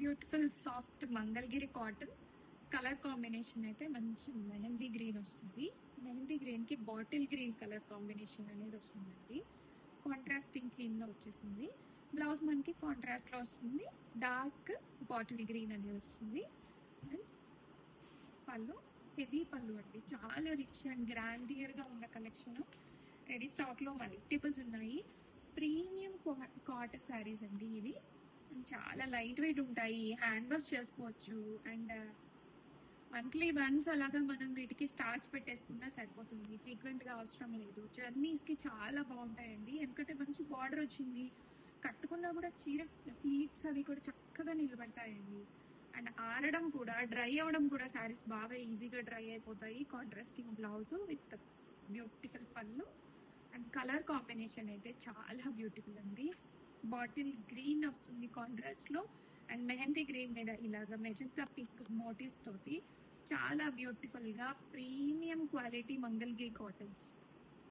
Beautiful soft Mangalagiri cotton. Colour combination అయితే మంచి mehndi green వస్తుంది. మెహందీ గ్రీన్ కి బాటిల్ గ్రీన్ కలర్ కాంబినేషన్ అనేది వస్తుందండి. కాంట్రాస్టింగ్ థీమ్ లో వచ్చేసింది. బ్లౌజ్ మనకి కాంట్రాస్ట్ లో వస్తుంది. డార్క్ బాటిల్ గ్రీన్ అనేది వస్తుంది. అండ్ పళ్ళు హెవీ పళ్ళు అండి, చాలా రిచ్ అండ్ గ్రాండియర్ గా ఉన్న కలెక్షన్. రెడీ స్టాక్ లో మల్టిపుల్స్ ఉన్నాయి. ప్రీమియం కాటన్ శారీస్ అండి ఇవి. చాలా లైట్ వెయిట్ ఉంటాయి, హ్యాండ్ వాష్ చేసుకోవచ్చు. అండ్ మంత్లీ వన్స్ అలాగా మనం వీటికి స్టార్చ్ పెట్టేసుకున్నా సరిపోతుంది. ఫ్రీక్వెంట్ గా అవసరం లేదు. జర్నీస్ కి చాలా బాగుంటాయండి, ఎందుకంటే మంచి బార్డర్ వచ్చింది. కట్టుకున్నా కూడా చీర ప్లీట్స్ అవి కూడా చక్కగా నిలబడతాయండి. అండ్ ఆరడం కూడా, డ్రై అవడం కూడా శారీస్ బాగా ఈజీగా డ్రై అయిపోతాయి. కాంట్రాస్టింగ్ బ్లౌజ్ విత్ బ్యూటిఫుల్ పళ్ళు. అండ్ కలర్ కాంబినేషన్ అయితే చాలా బ్యూటిఫుల్ అండి. బాటిల్ గ్రీన్ వస్తుంది కాంట్రాస్ట్ లో, అండ్ మెహందీ గ్రీన్ మీద ఇలాగ మెజంతా పింక్ మోటివ్స్ తోటి చాలా బ్యూటిఫుల్ గా ప్రీమియం క్వాలిటీ మంగళగిరి కాటన్స్.